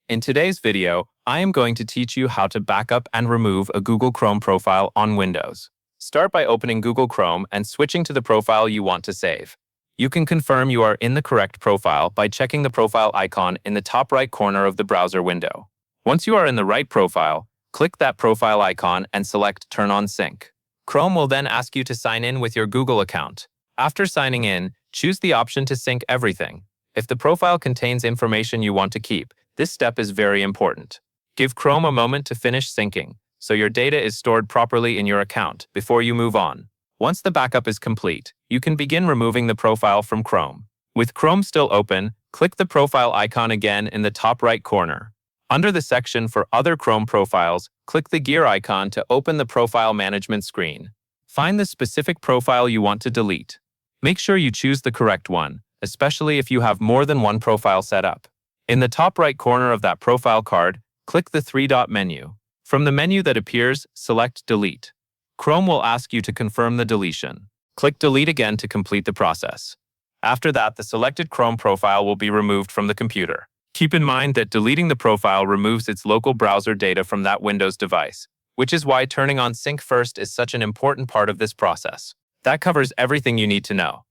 In today's video, I am going to teach you how to backup and remove a Google Chrome profile on Windows. Start by opening Google Chrome and switching to the profile you want to save. You can confirm you are in the correct profile by checking the profile icon in the top right corner of the browser window. Once you are in the right profile, click that profile icon and select Turn on Sync. Chrome will then ask you to sign in with your Google account. After signing in, choose the option to sync everything. If the profile contains information you want to keep, this step is very important. Give Chrome a moment to finish syncing, so your data is stored properly in your account before you move on. Once the backup is complete, you can begin removing the profile from Chrome. With Chrome still open, click the profile icon again in the top right corner. Under the section for Other Chrome Profiles, click the gear icon to open the profile management screen. Find the specific profile you want to delete. Make sure you choose the correct one, especially if you have more than one profile set up. In the top right corner of that profile card, click the three-dot menu. From the menu that appears, select Delete. Chrome will ask you to confirm the deletion. Click Delete again to complete the process. After that, the selected Chrome profile will be removed from the computer. Keep in mind that deleting the profile removes its local browser data from that Windows device, which is why turning on Sync first is such an important part of this process. That covers everything you need to know.